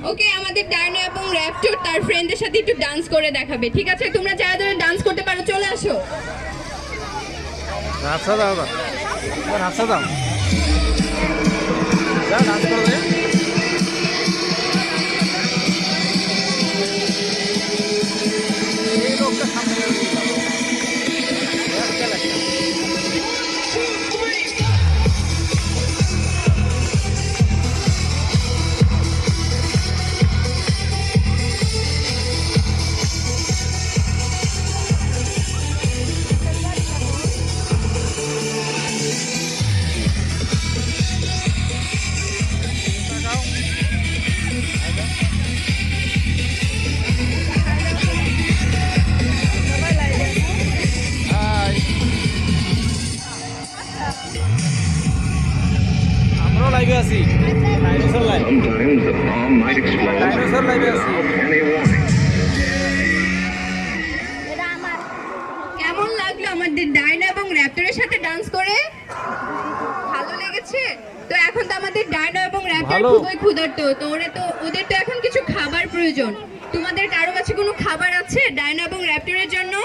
ওকে, আমাদের ডায়নো এবং র্যাপটর তার ফ্রেন্ডের সাথে একটু ডান্স করে দেখাবে। ঠিক আছে, তোমরা যারা যারা ডান্স করতে পারো চলে আসো। নাচা দাও না, নাচা দাও, যা ডান্স করবে। এই লোকটা সামনে আমরাও লাইভে আছি, dinosaur live, Sometimes the bomb might explode dinosaur লাইভে আছি। without any warning. কেমন লাগলো আমাদের ডায়নো এবং র্যাপটরের সাথে ডান্স করে? ভালো লেগেছে? তো এখন তো আমাদের ডায়নো এবং র্যাপটর ভালো। খুবই ক্ষুধার্ত, তো ওদের তো এখন কিছু খাবার প্রয়োজন। তোমাদের কারো কাছে কোনো খাবার আছে ডায়নো এবং র্যাপটরের জন্য?